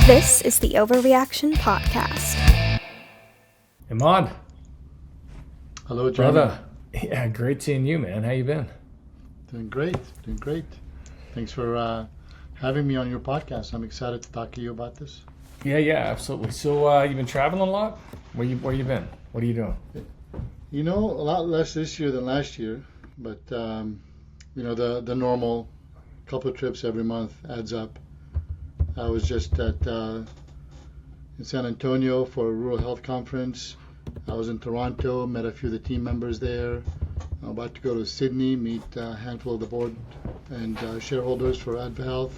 This is the OverReaction podcast. Imad. Hello, John. Brother. Yeah, great seeing you, man. How you been? Doing great. Thanks for having me on your podcast. I'm excited to talk to you about this. Yeah, absolutely. So you've been traveling a lot? Where you been? What are you doing? You know, a lot less this year than last year, but the normal couple of trips every month adds up. I was just in San Antonio for a rural health conference. I was in Toronto, met a few of the team members there. I'm about to go to Sydney, meet a handful of the board and shareholders for AdvaHealth.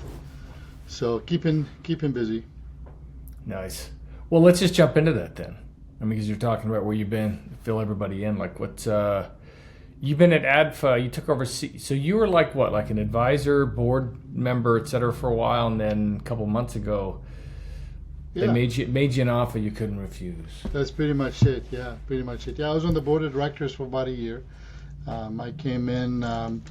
So keeping busy. Nice. Well, let's just jump into that then. I mean, because you're talking about where you've been, fill everybody in. Like, what's you've been at Adva? You took over. So you were like what, like an advisor, board member, et cetera, for a while, and then a couple months ago, they made you an offer you couldn't refuse. That's pretty much it. Yeah, I was on the board of directors for about a year. I came in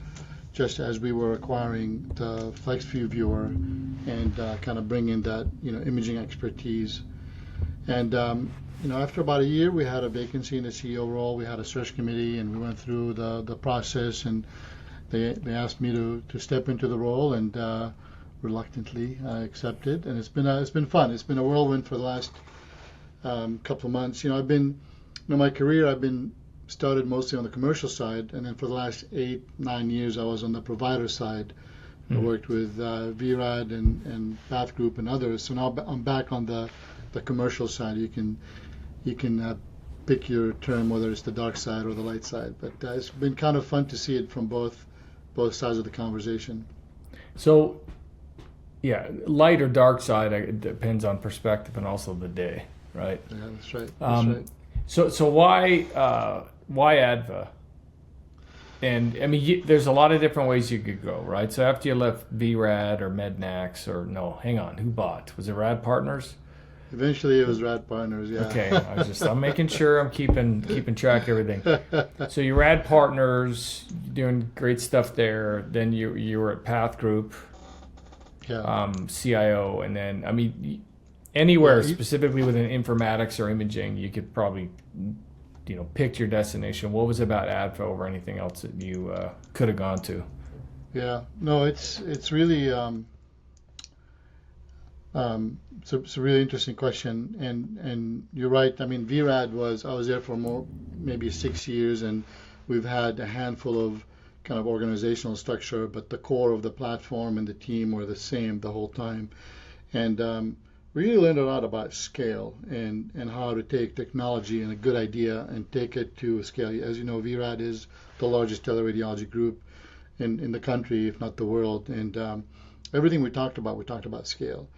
just as we were acquiring the FlexView viewer and kind of bring in that imaging expertise. And after about a year, we had a vacancy in the CEO role. We had a search committee, and we went through the process, and they asked me to step into the role, and reluctantly I accepted. And it's been fun. It's been a whirlwind for the last couple of months. I've been my career. I've been started mostly on the commercial side, and then for the last 8-9 years, I was on the provider side. I worked with vRad and Path Group and others. So now I'm back on the commercial side. You can pick your term, whether it's the dark side or the light side. But it's been kind of fun to see it from both sides of the conversation. So, yeah, light or dark side, it depends on perspective and also the day, right? Yeah, that's right. So why Adva? And I mean, there's a lot of different ways you could go, right? So after you left vRad or Mednax or hang on, who bought? Was it Rad Partners? Eventually, it was Rad Partners. Yeah. Okay, I'm making sure I'm keeping track of everything. So you Rad Partners, doing great stuff there. Then you were at Path Group, CIO, and then I mean, anywhere specifically within informatics or imaging, you could probably pick your destination. What was it about Adva over anything else that you could have gone to? Yeah, no, it's really it's a really interesting question, and you're right. I mean, vRad I was there for maybe 6 years, and we've had a handful of kind of organizational structure, but the core of the platform and the team were the same the whole time, and really learned a lot about scale and how to take technology and a good idea and take it to scale. As you know, vRad is the largest teleradiology group in the country, if not the world, and everything we talked about scale.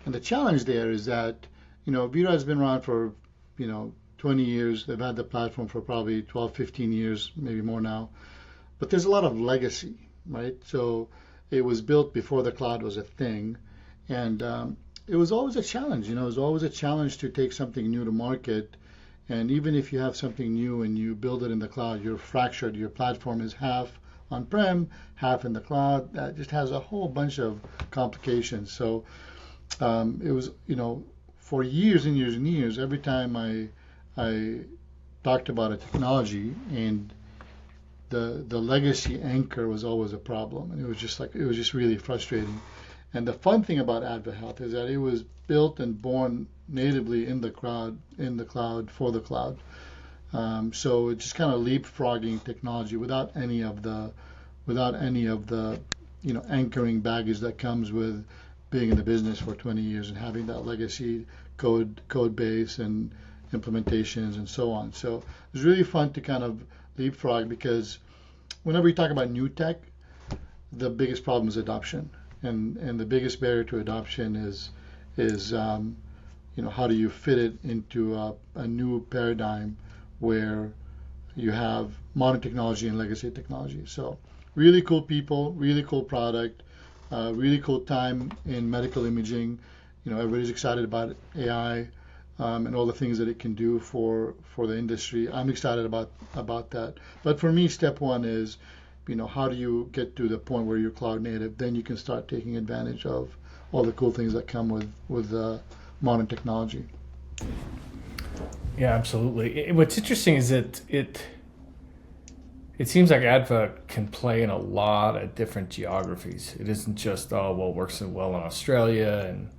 And the challenge there is that, vRad's been around for, 20 years. They've had the platform for probably 12, 15 years, maybe more now. But there's a lot of legacy, right? So it was built before the cloud was a thing. And it was always a challenge, it was always a challenge to take something new to market. And even if you have something new and you build it in the cloud, you're fractured. Your platform is half on-prem, half in the cloud. That just has a whole bunch of complications. So it was, for years and years and years, every time I talked about a technology and the legacy anchor was always a problem. And it was just really frustrating. And the fun thing about AdvaHealth is that it was built and born natively in the cloud, for the cloud. So it's just kind of leapfrogging technology without any of the anchoring baggage that comes with being in the business for 20 years and having that legacy code base and implementations and so on. So it was really fun to kind of leapfrog, because whenever you talk about new tech, the biggest problem is adoption. And the biggest barrier to adoption is how do you fit it into a new paradigm where you have modern technology and legacy technology. So really cool people, really cool product, really cool time in medical imaging. Everybody's excited about AI and all the things that it can do for the industry. I'm excited about that. But for me, step one is, how do you get to the point where you're cloud native? Then you can start taking advantage of all the cool things that come with modern technology. Yeah, absolutely. What's interesting is that it seems like Adva can play in a lot of different geographies. It isn't just, it works well in Australia and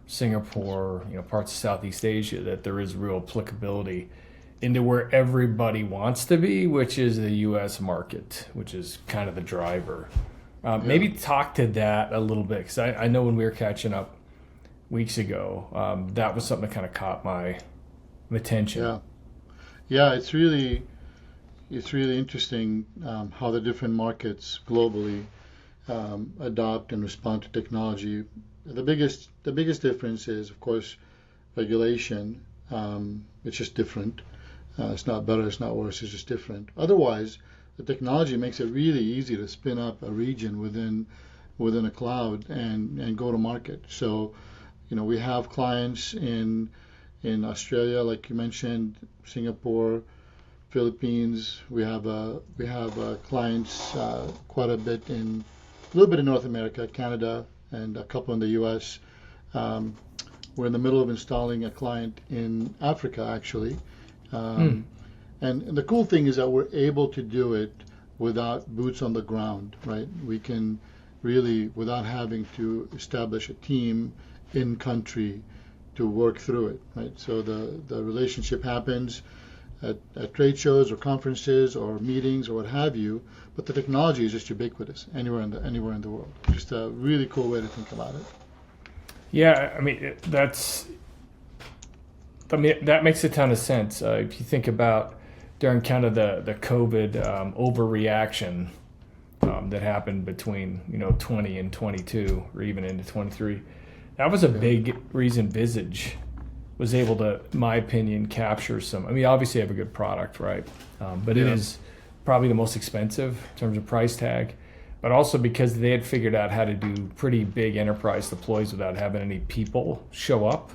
Singapore, parts of Southeast Asia, that there is real applicability into where everybody wants to be, which is the U.S. market, which is kind of the driver. Maybe talk to that a little bit, because I know when we were catching up weeks ago, that was something that kind of caught my attention. Yeah, it's really interesting how the different markets globally adopt and respond to technology. The biggest difference is, of course, regulation. It's just different. It's not better, it's not worse, it's just different. Otherwise, the technology makes it really easy to spin up a region within a cloud and go to market. So, we have clients in Australia, like you mentioned, Singapore, Philippines. We have clients quite a little bit in North America, Canada, and a couple in the U.S. We're in the middle of installing a client in Africa, actually. And the cool thing is that we're able to do it without boots on the ground, right? We can really, without having to establish a team in country to work through it, right? So the relationship happens at trade shows or conferences or meetings or what have you, but the technology is just ubiquitous anywhere in the world. Just a really cool way to think about it. Yeah, that makes a ton of sense. If you think about during kind of the COVID overreaction that happened between 20 and 22 or even into 23, that was a big reason Visage was able to, in my opinion, capture some. Obviously, they have a good product, right? But it is probably the most expensive in terms of price tag, but also because they had figured out how to do pretty big enterprise deploys without having any people show up.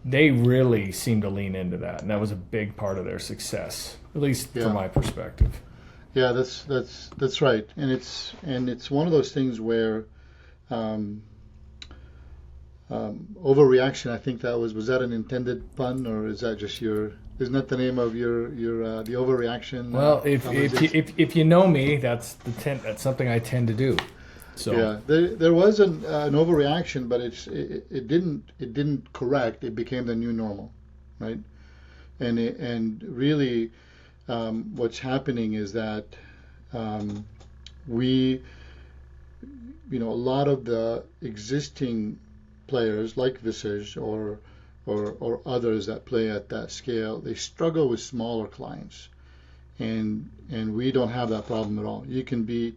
They really seemed to lean into that, and that was a big part of their success, at least from my perspective. Yeah, that's right, and it's one of those things where overreaction. I think was that an intended pun, or is that just isn't that the name of your the overreaction? Well, if you know me, that's something I tend to do. So there was an overreaction, but it didn't correct. It became the new normal, right? And really, what's happening is that a lot of the existing players like Visage or others that play at that scale, they struggle with smaller clients. And we don't have that problem at all. You can be,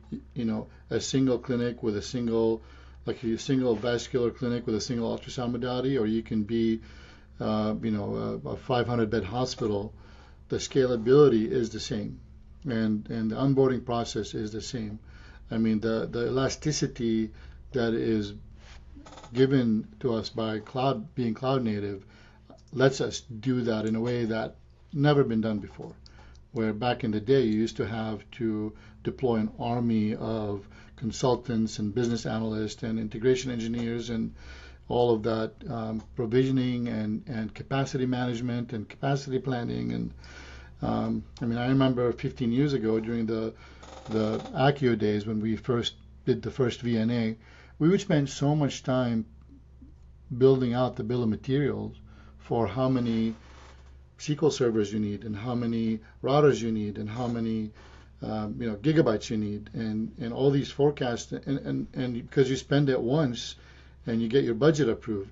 a single clinic with a single vascular clinic with a single ultrasound modality, or you can be, a 500-bed hospital. The scalability is the same, and the onboarding process is the same. The elasticity that is given to us by being cloud native lets us do that in a way that never been done before. Where back in the day, you used to have to deploy an army of consultants and business analysts and integration engineers and all of that provisioning and capacity management and capacity planning. And I remember 15 years ago during the Acuo days when we first did the first VNA, we would spend so much time building out the bill of materials for how many SQL servers you need and how many routers you need and how many gigabytes you need and all these forecasts and because you spend it once and you get your budget approved.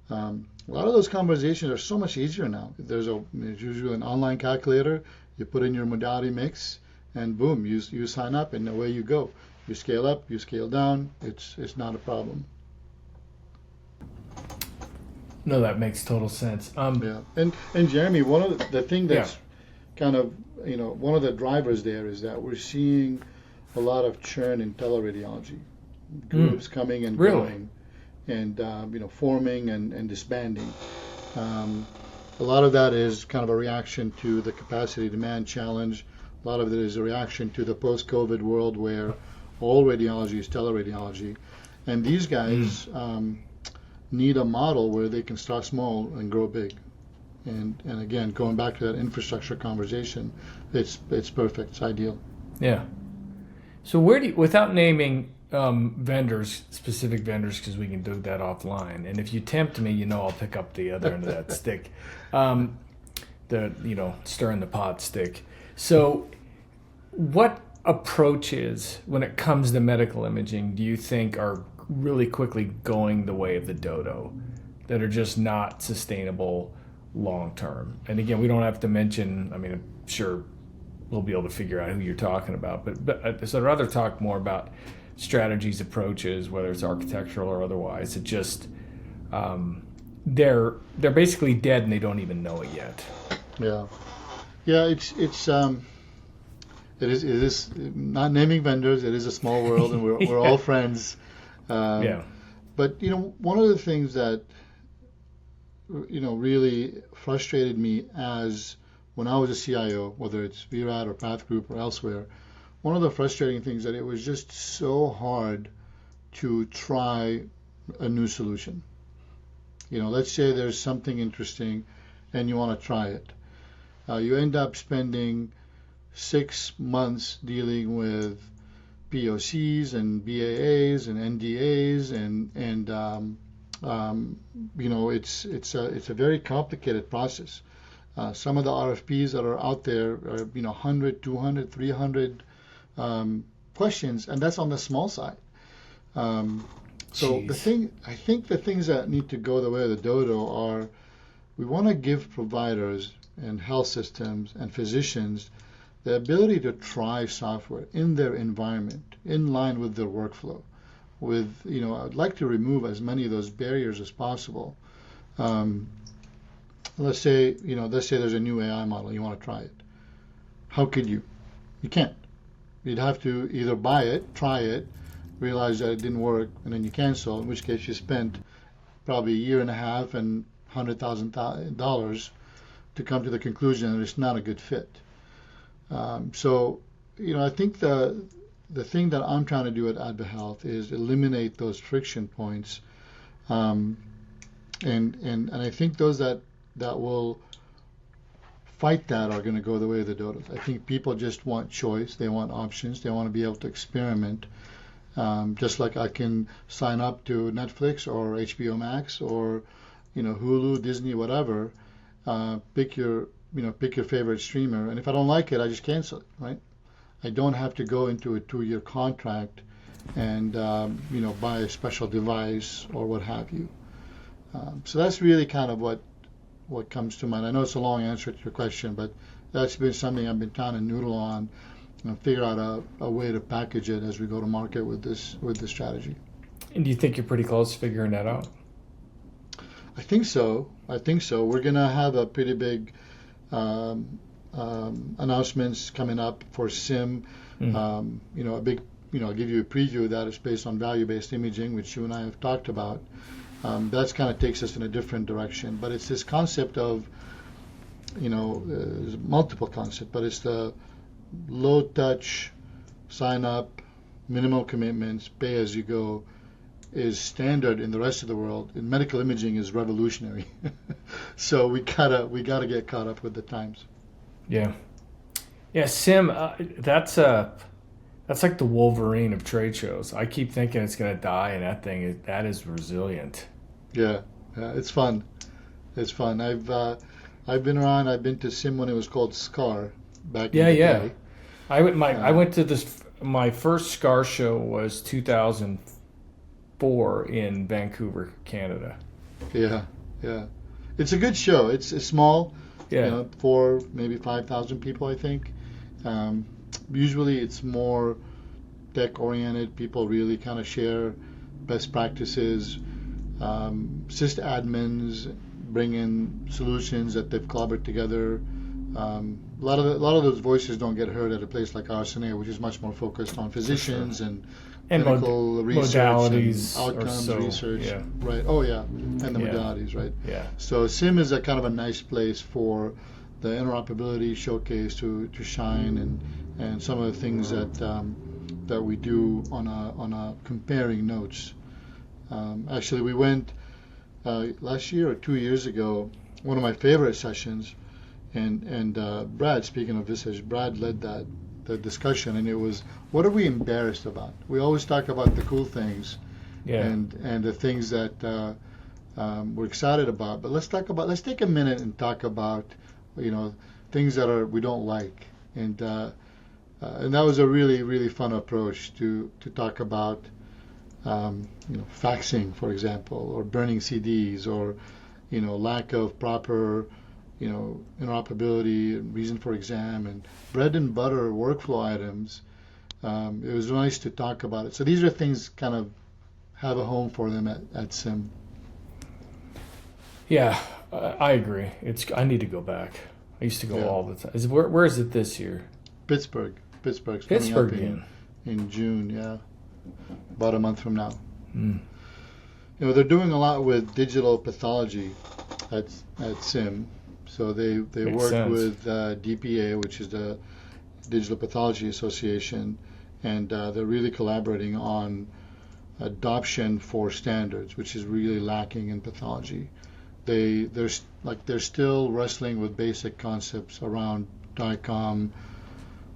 A lot of those conversations are so much easier now. There's usually an online calculator. You put in your modality mix and boom, you sign up and away you go. You scale up, you scale down. It's not a problem. No, that makes total sense. And Jeremy, one of the thing that's kind of one of the drivers there is that we're seeing a lot of churn in teleradiology, groups coming and going, and forming and disbanding. A lot of that is kind of a reaction to the capacity demand challenge. A lot of it is a reaction to the post-COVID world where all radiology is teleradiology. And these guys need a model where they can start small and grow big. And again, going back to that infrastructure conversation, it's perfect. It's ideal. Yeah. So where do you, without naming vendors, specific vendors, because we can do that offline. And if you tempt me, I'll pick up the other end of that stick, the stirring the pot stick. So, what approaches when it comes to medical imaging do you think are really quickly going the way of the dodo, that are just not sustainable long term? And again, we don't have to mention. I mean, I'm sure we'll be able to figure out who you're talking about, but so I'd rather talk more about strategies, approaches, whether it's architectural or otherwise. It just they're basically dead and they don't even know it yet. Yeah. It is not naming vendors. It is a small world, and we're all friends. But one of the things that really frustrated me as when I was a CIO, whether it's vRad or Path Group or elsewhere, one of the frustrating things that it was just so hard to try a new solution. Let's say there's something interesting and you want to try it. You end up spending 6 months dealing with POCs and BAAs and NDAs it's a very complicated process. Some of the RFPs that are out there are 100, 200, 300 questions, and that's on the small side. So I think the things that need to go the way of the dodo are, we want to give providers and health systems and physicians the ability to try software in their environment, in line with their workflow. I'd like to remove as many of those barriers as possible. Let's say there's a new AI model, you want to try it. How could you? You can't. You'd have to either buy it, try it, realize that it didn't work, and then you cancel, in which case you spent probably a year and a half and $100,000 to come to the conclusion that it's not a good fit. I think the thing that I'm trying to do at AdvaHealth is eliminate those friction points, and I think those that will fight that are going to go the way of the dodos. I think people just want choice. They want options. They want to be able to experiment. Just like I can sign up to Netflix or HBO Max or Hulu, Disney, whatever. Pick your favorite streamer, and if I don't like it, I just cancel it. Right? I don't have to go into a 2-year contract and buy a special device or what have you. So that's really kind of what comes to mind. I know it's a long answer to your question, but that's been something I've been trying to noodle on and figure out a way to package it as we go to market with this strategy. And do you think you're pretty close to figuring that out? I think so. We're going to have a pretty big announcements coming up for SIIM. A big, I'll give you a preview of that. It's based on value-based imaging, which you and I have talked about. That's kind of takes us in a different direction. But it's this concept of, there's multiple concepts, but it's the low touch, sign up, minimal commitments, pay as you go is standard in the rest of the world. In medical imaging is revolutionary. So we gotta get caught up with the times. Yeah. SIIM, that's like the Wolverine of trade shows. I keep thinking it's going to die, and that is resilient. Yeah, it's fun. I've been around. I've been to SIIM when it was called SCAR back in the day. I went to my first SCAR show was 2004 in Vancouver, Canada. Yeah. It's a good show. It's small. Yeah. For maybe 5,000 people, I think. Usually it's more tech-oriented. People really kind of share best practices. Sysadmins bring in solutions that they've collaborated together. A lot of those voices don't get heard at a place like RSNA, which is much more focused on physicians and clinical research modalities and outcomes research. Yeah. Right. Oh yeah, and the modalities. Right. Yeah. So SIIM is a kind of a nice place for the interoperability showcase to shine and some of the things that we do on a comparing notes. Actually, we went last year or 2 years ago, one of my favorite sessions, and Brad, speaking of visage, Brad led the discussion, and it was, what are we embarrassed about? We always talk about the cool things, and the things that we're excited about, but let's take a minute and talk about, things that we don't like, and that was a really, really fun approach to talk about, faxing, for example, or burning CDs, or lack of proper interoperability and reason for exam, and bread and butter workflow items. It was nice to talk about it. So these are things kind of have a home for them at SIIM. Yeah, I agree. I need to go back. I used to go all the time. Where is it this year? Pittsburgh's coming up in June. Yeah, about a month from now. They're doing a lot with digital pathology at SIIM. So they work with DPA, which is the Digital Pathology Association, and they're really collaborating on adoption for standards, which is really lacking in pathology. They're still wrestling with basic concepts around DICOM,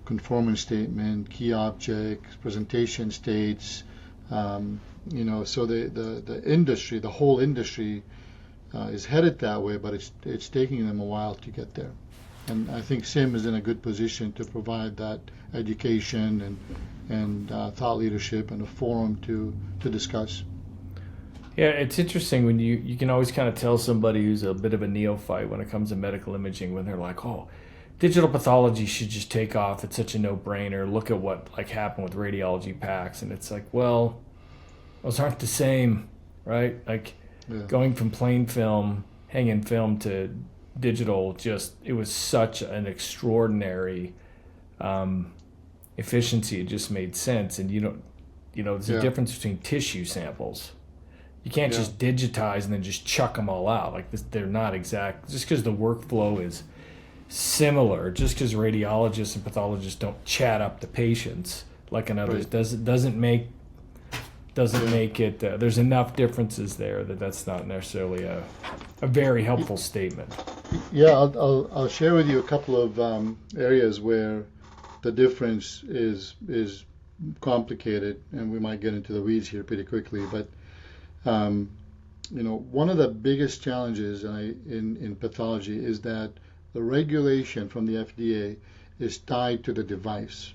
conformance statement, key objects, presentation states. So the industry, the whole industry, is headed that way, but it's taking them a while to get there. And I think SIIM is in a good position to provide that education and thought leadership and a forum to discuss. Yeah, it's interesting when you can always kind of tell somebody who's a bit of a neophyte when it comes to medical imaging, when they're like, oh, digital pathology should just take off. It's such a no-brainer. Look at what happened with radiology packs. And it's like, well, those aren't the same, right? Going from plain film, hanging film to digital, it was such an extraordinary efficiency. It just made sense. And there's a difference between tissue samples. You can't just digitize and then just chuck them all out. They're not exact. Just because the workflow is similar, just because radiologists and pathologists don't chat up the patients like in others, doesn't make it. There's enough differences there that's not necessarily a very helpful statement. Yeah, I'll share with you a couple of areas where the difference is complicated, and we might get into the weeds here pretty quickly. But one of the biggest challenges in pathology is that the regulation from the FDA is tied to the device.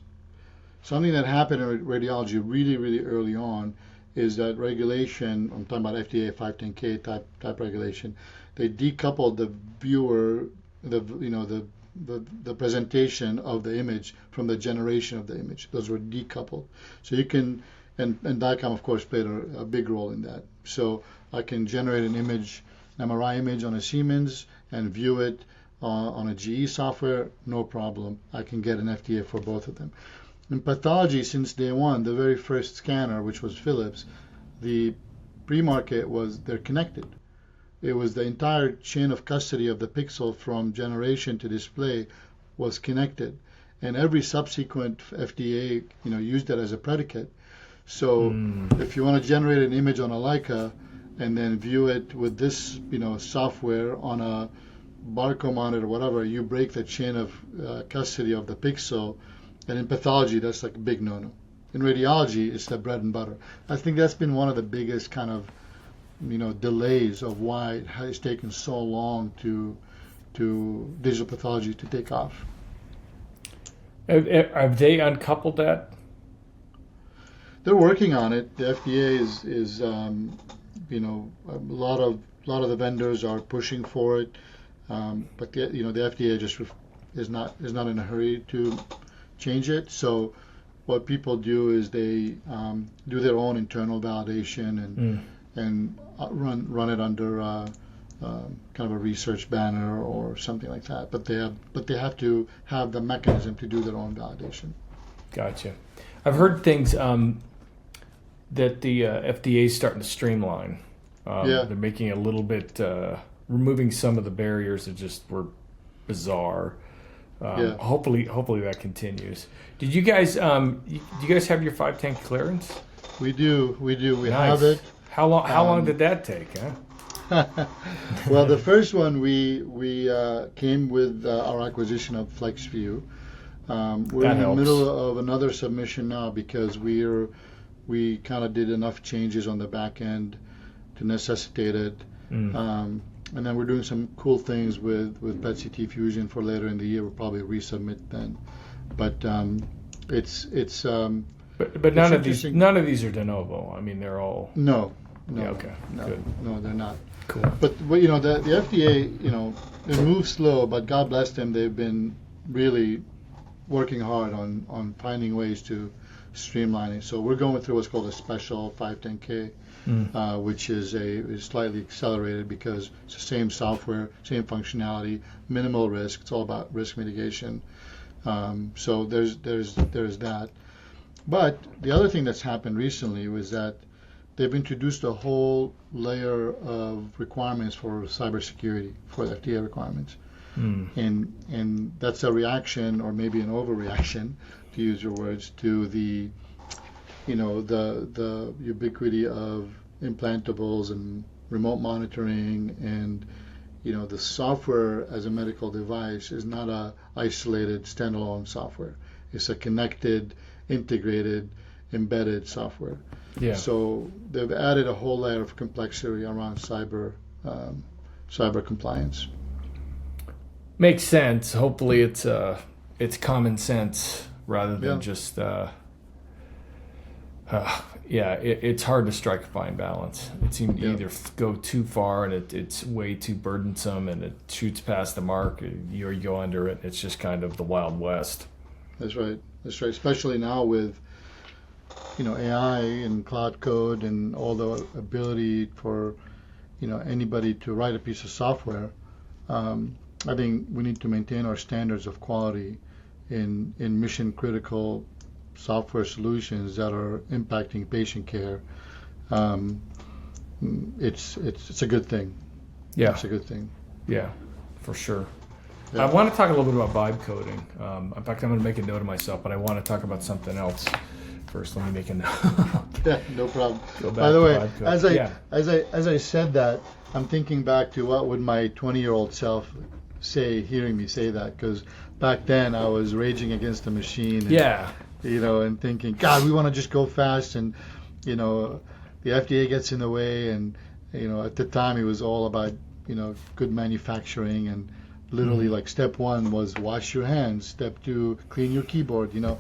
Something that happened in radiology really, really early on is that regulation, I'm talking about FDA 510K type regulation, they decoupled the viewer, the presentation of the image from the generation of the image. Those were decoupled. So you can, and DICOM of course played a big role in that. So I can generate an MRI image on a Siemens and view it on a GE software, no problem. I can get an FDA for both of them. In pathology, since day one, the very first scanner, which was Philips, the pre-market was they're connected. It was the entire chain of custody of the pixel from generation to display was connected, and every subsequent FDA, used that as a predicate. So if you want to generate an image on a Leica and then view it with this, software on a barcode monitor or whatever, you break the chain of custody of the pixel. And in pathology, that's like a big no-no. In radiology, it's the bread and butter. I think that's been one of the biggest kind of, delays of why it has taken so long to digital pathology to take off. Have they uncoupled that? They're working on it. The FDA is a lot of the vendors are pushing for it, but the FDA just is not in a hurry to change it. So what people do is they do their own internal validation and run it under kind of a research banner or something like that. But they have to have the mechanism to do their own validation. Gotcha. I've heard things that the FDA is starting to streamline. They're making it a little bit, removing some of the barriers that just were bizarre. Hopefully that continues. Did you guys? Do you guys have your 510 clearance? We do. We Nice. have it. How long did that take, huh? Well, the first one we came with our acquisition of FlexView. We're That in the helps. middle of another submission now because we kind of did enough changes on the back end to necessitate it. And then we're doing some cool things with PET-CT Fusion for later in the year. We'll probably resubmit then. But it's But none of these are de novo. I mean, they're all. No. Yeah, okay. No, Good. no, they're not. Cool. But the FDA, they move slow, but God bless them, they've been really working hard on finding ways to streamline it. So we're going through what's called a special 510K, which is slightly accelerated because it's the same software, same functionality, minimal risk. It's all about risk mitigation. So there's that. But the other thing that's happened recently was that they've introduced a whole layer of requirements for cybersecurity, for the FDA requirements. And that's a reaction, or maybe an overreaction, to use your words, to the ubiquity of implantables and remote monitoring, and the software as a medical device is not a isolated standalone software. It's a connected, integrated, embedded software. Yeah. So they've added a whole layer of complexity around cyber compliance. Makes sense. Hopefully, it's common sense rather than just. It's hard to strike a fine balance. It seems to either go too far and it's way too burdensome and it shoots past the mark, or you go under it. It's just kind of the Wild West. That's right. Especially now with AI and cloud code and all the ability for anybody to write a piece of software. I think we need to maintain our standards of quality in mission critical software solutions that are impacting patient care. It's a good thing. Yeah, it's a good thing. Yeah, for sure. Yeah. I want to talk a little bit about vibe coding. In fact, I'm going to make a note of myself, but I want to talk about something else first. Let me make a note. Yeah, no problem. Go back By the to way, vibe code. as I said that, I'm thinking back to what would my 20-year-old self say, hearing me say that, because back then I was raging against the machine. And, and thinking, God, we want to just go fast, and the FDA gets in the way, and at the time it was all about good manufacturing, and literally like step 1 was wash your hands, step 2 clean your keyboard, so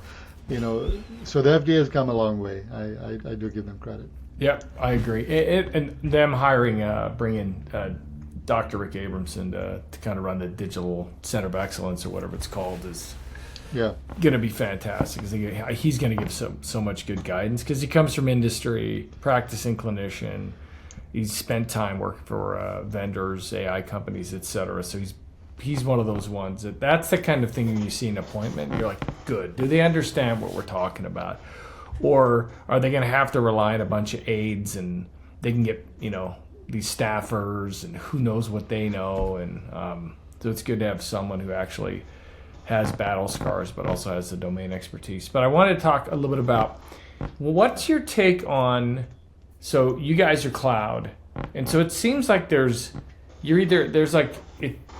the FDA has come a long way. I do give them credit. Yep, I agree. And them bringing Dr. Rick Abramson to kind of run the Digital Center of Excellence, or whatever it's called, is going to be fantastic. He's going to give so much good guidance because he comes from industry, practicing clinician. He's spent time working for vendors, AI companies, etc. So he's one of those ones that's the kind of thing when you see an appointment, you're like, good. Do they understand what we're talking about? Or are they going to have to rely on a bunch of aides, and they can get, these staffers, and who knows what they know? And so it's good to have someone who actually has battle scars, but also has the domain expertise. But I wanted to talk a little bit about, what's your take on, so you guys are cloud, and so it seems like there's like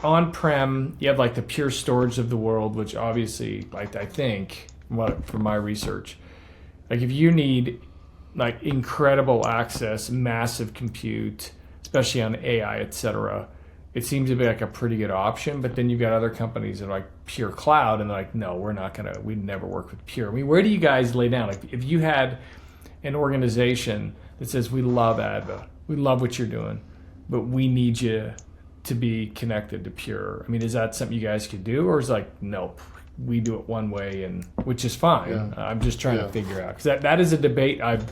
on-prem, you have like the Pure Storage of the world, which obviously, like, I think, from my research, like if you need like incredible access, massive compute, especially on AI, etc., it seems to be like a pretty good option. But then you've got other companies that are like pure cloud, and they're like, no, we'd never work with Pure. I mean, where do you guys lay down? Like, if you had an organization that says, we love Adva, we love what you're doing, but we need you to be connected to Pure. I mean, is that something you guys could do, or is it like, nope, we do it one way, and which is fine. Yeah. I'm just trying to figure out, because that is a debate I've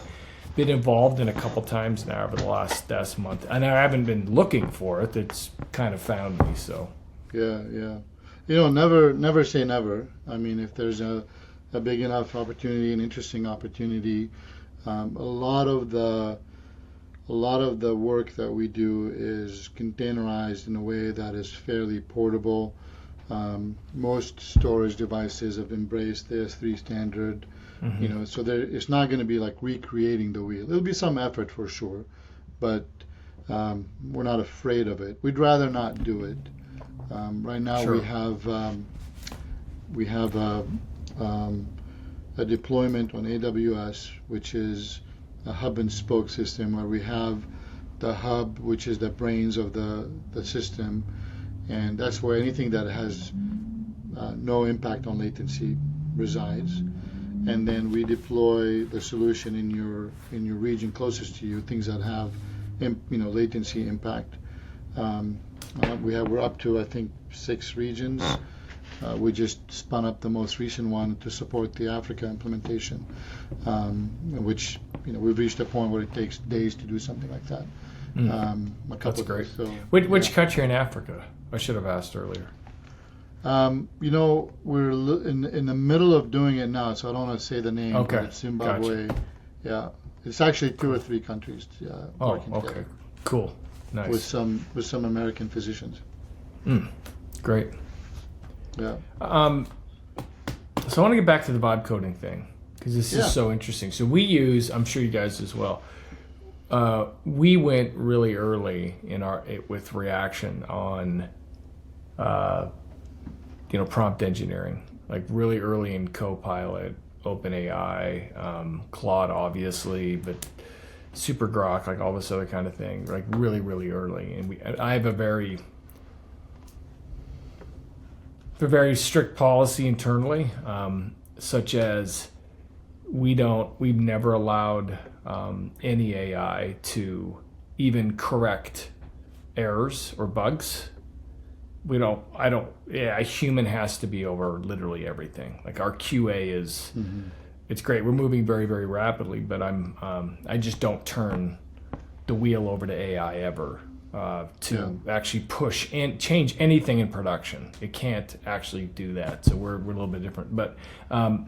been involved in a couple times now over the last month, and I haven't been looking for it. It's kind of found me. So never say never. I mean, if there's a big enough opportunity, an interesting opportunity, a lot of the work that we do is containerized in a way that is fairly portable. Most storage devices have embraced the S3 standard, so it's not going to be like recreating the wheel. It'll be some effort for sure, but we're not afraid of it. We'd rather not do it. Right now Sure. we have a deployment on AWS, which is a hub and spoke system where we have the hub, which is the brains of the system, and that's where anything that has no impact on latency resides. And then we deploy the solution in your region closest to you, things that have latency impact. We're up to, I think, 6 regions. We just spun up the most recent one to support the Africa implementation, which we've reached a point where it takes days to do something like that. That's great. So, which country in Africa? I should have asked earlier. We're in the middle of doing it now, so I don't want to say the name. Okay. But it's Zimbabwe. Gotcha. Yeah, it's actually 2 or 3 countries. Working okay. together Cool. Nice. with some American physicians. Great. Yeah. So I want to get back to the vibe coding thing because this is so interesting. So we use, I'm sure you guys as well. We went really early with reaction on, prompt engineering, like really early in Copilot, OpenAI, Claude, obviously, but Super Grok, like all this other kind of thing, like really, really early. And I have a very strict policy internally, such as we've never allowed any AI to even correct errors or bugs. A human has to be over literally everything. Like our QA is, it's great. We're moving very, very rapidly, but I just don't turn the wheel over to AI ever. To actually push and change anything in production. It can't actually do that. So we're a little bit different. But I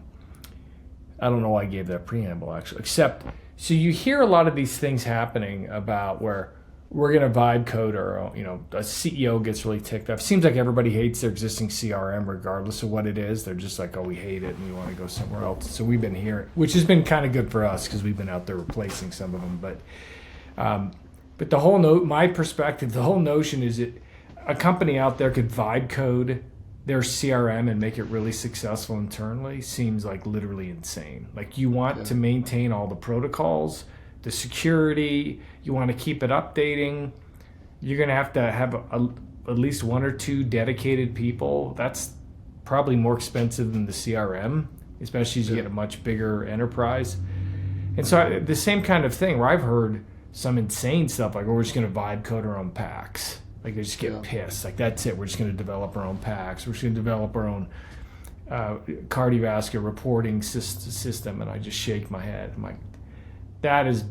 don't know why I gave that preamble, actually. Except, so you hear a lot of these things happening about where we're going to vibe code or, a CEO gets really ticked off. Seems like everybody hates their existing CRM regardless of what it is. They're just like, oh, we hate it and we want to go somewhere else. So we've been here, which has been kind of good for us because we've been out there replacing some of them. But the whole my perspective, the whole notion is that a company out there could vibe code their CRM and make it really successful internally seems like literally insane. Like you want to maintain all the protocols, the security, you want to keep it updating. You're going to have at least 1 or 2 dedicated people. That's probably more expensive than the CRM, especially as you get a much bigger enterprise. And so the same kind of thing where I've heard some insane stuff like, we're just going to vibe code our own packs. Like they just get pissed. Like that's it. We're just going to develop our own packs. We're just going to develop our own cardiovascular reporting system. And I just shake my head. I'm like, that is,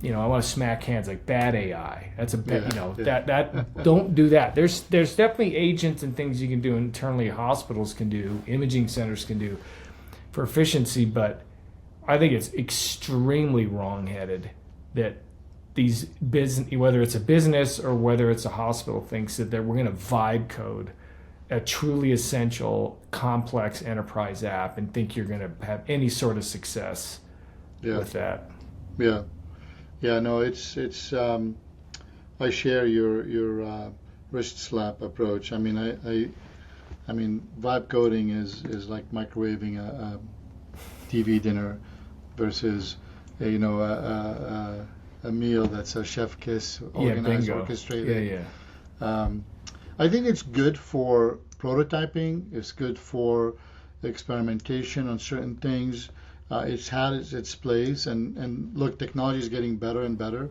I want to smack hands, like bad AI. That's a bad, that don't do that. There's definitely agents and things you can do internally. Hospitals can do, imaging centers can do for efficiency. But I think it's extremely wrong-headed that these business, whether it's a business or whether it's a hospital, thinks that we're going to vibe code a truly essential, complex enterprise app and think you're going to have any sort of success with that. No, it's. I share your wrist slap approach. I mean, I mean, vibe coding is like microwaving a TV dinner versus a meal that's a chef kiss, organized, orchestrated. I think it's good for prototyping. It's good for experimentation on certain things. It's had its place, and look, technology is getting better and better.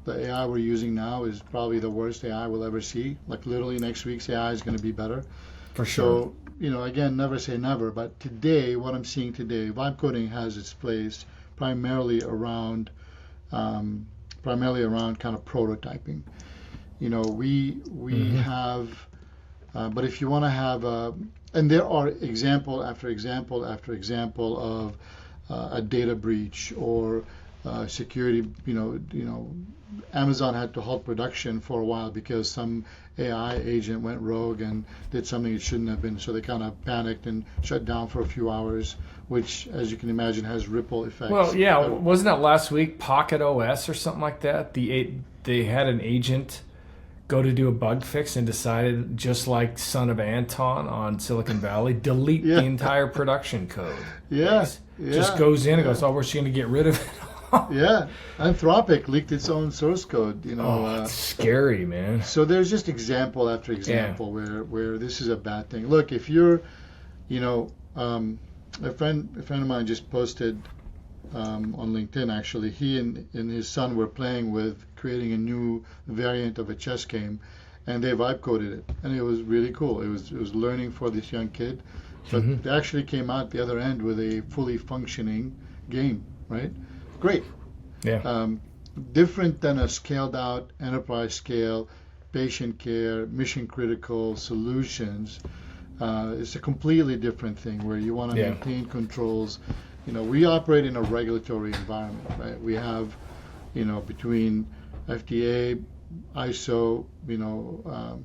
The AI we're using now is probably the worst AI we'll ever see. Like literally next week's AI is going to be better. For sure. So, again, never say never. But today, what I'm seeing today, vibe coding has its place primarily around kind of prototyping. We have, but if you want to have, and there are example after example after example of a data breach or security, Amazon had to halt production for a while because some AI agent went rogue and did something it shouldn't have been. So they kind of panicked and shut down for a few hours, which, as you can imagine, has ripple effects. Well, yeah, wasn't that last week, Pocket OS or something like that? They had an agent go to do a bug fix and decided, just like Son of Anton on Silicon Valley, delete the entire production code. Just goes in and goes, oh, we're just going to get rid of it. Anthropic leaked its own source code. It's scary, man. So there's just example after example where this is a bad thing. Look, if you're, a friend of mine just posted on LinkedIn, actually, he and his son were playing with creating a new variant of a chess game, and they vibe coded it, and it was really cool. It was learning for this young kid, but they actually came out the other end with a fully functioning game, right? Great. Yeah. Different than a scaled out enterprise scale patient care mission critical solutions. It's a completely different thing where you want to maintain controls. We operate in a regulatory environment, right? We have, between FDA, ISO,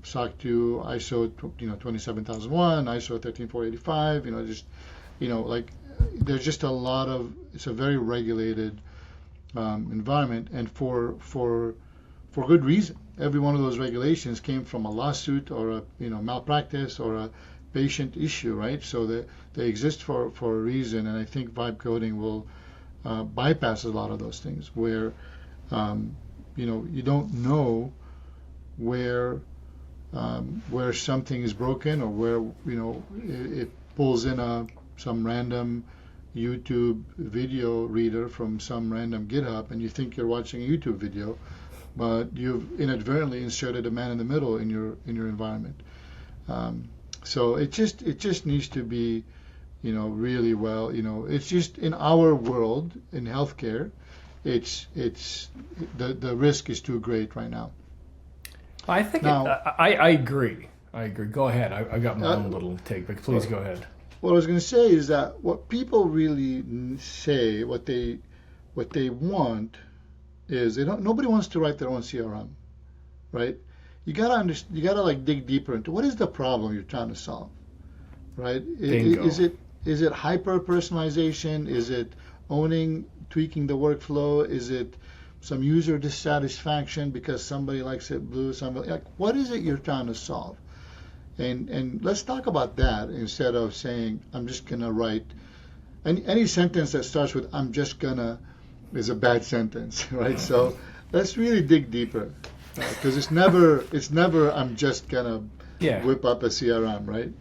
SOC 2, ISO, 27001, ISO 13485, there's just a lot of, it's a very regulated environment, and for good reason. Every one of those regulations came from a lawsuit or a malpractice or a patient issue, right? So they exist for a reason, and I think vibe coding will bypass a lot of those things where you don't know where something is broken or where it pulls in some random YouTube video reader from some random GitHub, and you think you're watching a YouTube video, but you've inadvertently inserted a man in the middle in your environment. So it just needs to be, really well. It's just in our world in healthcare, it's the risk is too great right now. I think now, I agree. Go ahead. I got my own little take, but please go ahead. What I was going to say is that what people really say, what they want, is nobody wants to write their own CRM, right? You gotta dig deeper into what is the problem you're trying to solve, right? Is it hyper personalization? Is it tweaking the workflow? Is it some user dissatisfaction because somebody likes it blue? What is it you're trying to solve? And let's talk about that instead of saying I'm just gonna write. Any sentence that starts with "I'm just gonna" is a bad sentence, right? So let's really dig deeper, because it's never I'm just gonna whip up a CRM, right?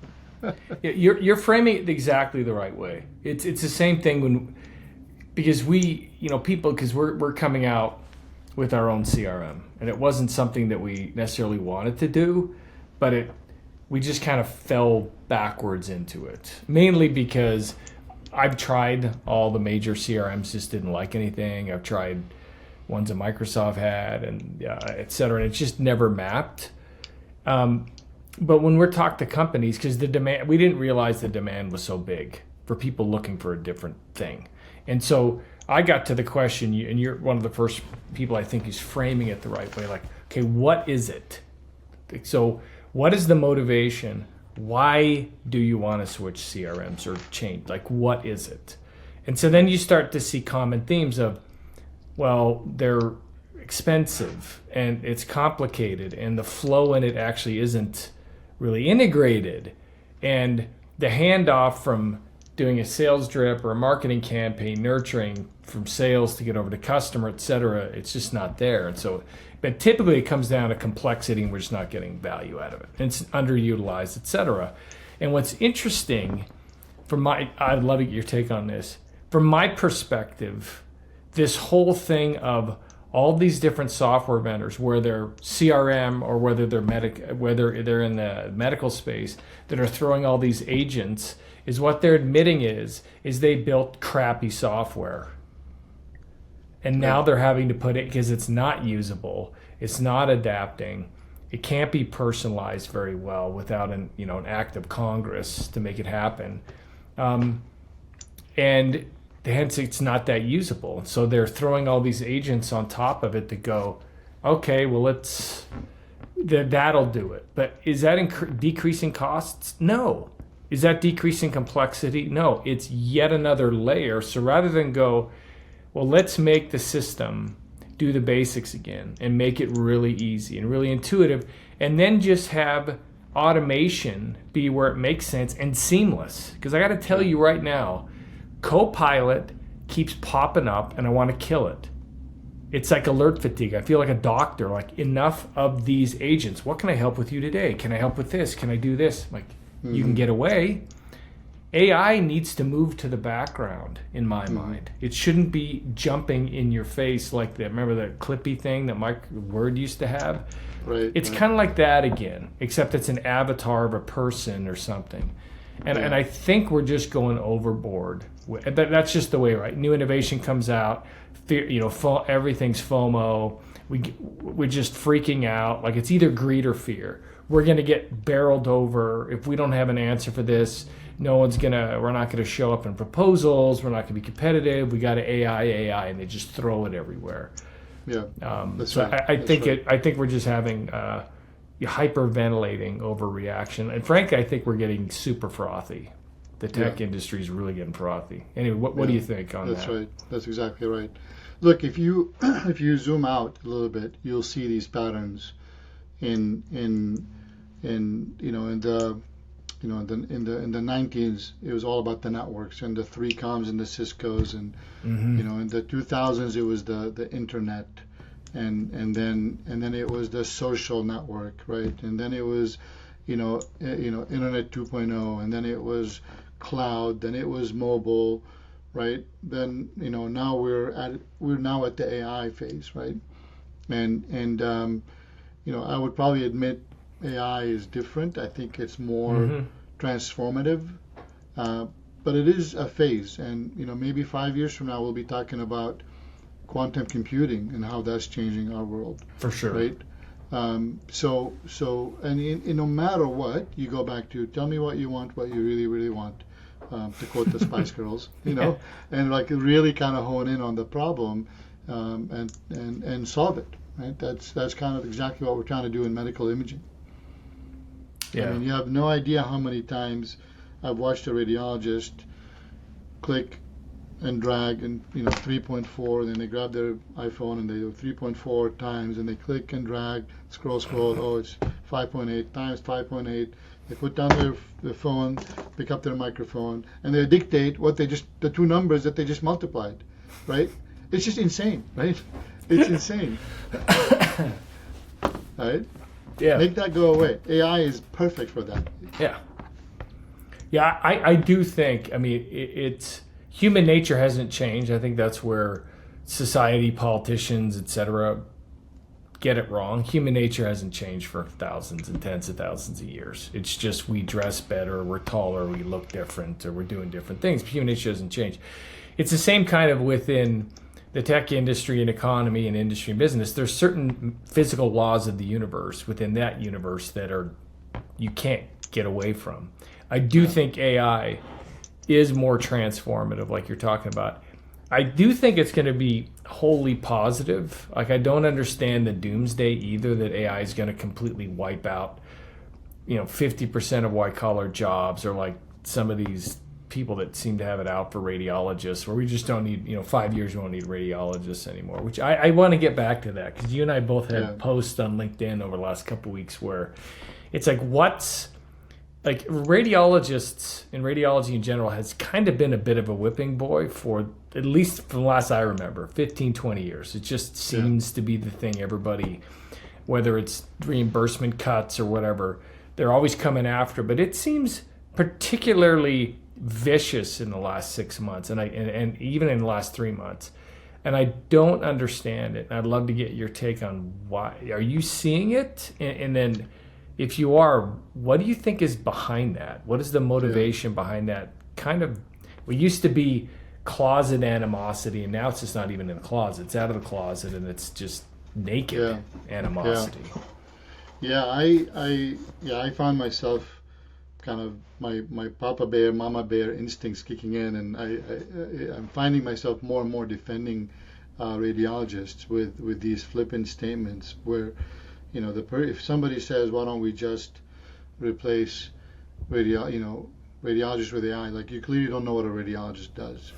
You're framing it exactly the right way. It's the same thing because we're coming out with our own CRM, and it wasn't something that we necessarily wanted to do, but we just kind of fell backwards into it, mainly because I've tried all the major CRMs, just didn't like anything. I've tried ones that Microsoft had and et cetera, and it just never mapped. But when we're talking to companies, because we didn't realize the demand was so big for people looking for a different thing. And so I got to the question, and you're one of the first people I think who's framing it the right way, like, okay, what is it? So what is the motivation? Why do you want to switch CRMs or change? Like, what is it? And so then you start to see common themes of, well, they're expensive and it's complicated and the flow in it actually isn't really integrated. And the handoff from doing a sales drip or a marketing campaign, nurturing from sales to get over to customer, et cetera, it's just not there. And so, but typically it comes down to complexity and we're just not getting value out of it. And it's underutilized, et cetera. And what's interesting, I'd love to get your take on this. From my perspective, this whole thing of all these different software vendors, where they're CRM or whether they're in the medical space, that are throwing all these agents, is what they're admitting is they built crappy software. And now they're having to put it, because it's not usable, it's not adapting, it can't be personalized very well without an act of Congress to make it happen. And hence it's not that usable. So they're throwing all these agents on top of it to go, Okay, well, that'll do it. But is that decreasing costs? No. Is that decreasing complexity? No. It's yet another layer. So rather than go, well, let's make the system do the basics again and make it really easy and really intuitive, and then just have automation be where it makes sense and seamless. Because I got to tell you right now, Copilot keeps popping up and I want to kill it. It's like alert fatigue. I feel like a doctor, like enough of these agents. What can I help with you today? Can I help with this? Can I do this? Like, you can get away. AI needs to move to the background, in my mind. It shouldn't be jumping in your face like that. Remember the Clippy thing that Mike Word used to have? Right. It's kind of like that again, except it's an avatar of a person or something. And I think we're just going overboard. That's just the way, right? New innovation comes out, everything's FOMO. We're just freaking out. Like, it's either greed or fear. We're going to get barreled over if we don't have an answer for this. We're not gonna show up in proposals. We're not gonna be competitive. We got to AI, and they just throw it everywhere. Yeah, that's so right. I think we're just having hyperventilating overreaction, and frankly, I think we're getting super frothy. The tech industry is really getting frothy. Anyway, what do you think on that? That's right. That's exactly right. Look, if you zoom out a little bit, you'll see these patterns in the 90s, it was all about the networks and the 3coms and the Ciscos, and in the 2000s it was the internet, and then it was the social network, right? And then it was internet 2.0, and then it was cloud, then it was mobile, right? Then now we're now at the AI phase, right? And I would probably admit AI is different. I think it's more transformative, but it is a phase. And maybe 5 years from now we'll be talking about quantum computing and how that's changing our world. For sure. Right. So no matter what, you go back to tell me what you want, what you really, really want, to quote the Spice Girls, and like really kind of hone in on the problem, and solve it. Right. That's kind of exactly what we're trying to do in medical imaging. Yeah. I mean, you have no idea how many times I've watched a radiologist click and drag and 3.4, and then they grab their iPhone and they do 3.4 times, and they click and drag, scroll. Oh, it's 5.8 times 5.8. They put down their phone, pick up their microphone, and they dictate the two numbers that they just multiplied, right? It's just insane, right? It's insane, right? Yeah. Make that go away. AI is perfect for that. Yeah. Yeah, I do think, it's human nature hasn't changed. I think that's where society, politicians, etc., get it wrong. Human nature hasn't changed for thousands and tens of thousands of years. It's just we dress better, we're taller, we look different, or we're doing different things. But human nature hasn't changed. It's the same kind of within the tech industry and economy and industry and business. There's certain physical laws of the universe within that universe that you can't get away from. I do think AI is more transformative, like you're talking about. I do think it's going to be wholly positive. Like, I don't understand the doomsday either, that AI is going to completely wipe out 50% of white collar jobs, or like some of these people that seem to have it out for radiologists, where we just don't need 5 years we won't need radiologists anymore, which I want to get back to that, because you and I both had posts on LinkedIn over the last couple of weeks where it's like, radiologists and radiology in general has kind of been a bit of a whipping boy for, at least from the last I remember, 15, 20 years. It just seems to be the thing everybody, whether it's reimbursement cuts or whatever, they're always coming after. But it seems particularly vicious in the last 6 months, and even in the last 3 months. And I don't understand it. I'd love to get your take on why. Are you seeing it? And then, if you are, what do you think is behind that? What is the motivation behind that? Kind of, we used to be closet animosity, and now it's just not even in the closet. It's out of the closet, and it's just naked animosity. Yeah, I found myself kind of my Papa Bear, Mama Bear instincts kicking in, and I'm finding myself more and more defending radiologists with these flippant statements where, if somebody says, why don't we just replace radiologists with AI, like, you clearly don't know what a radiologist does,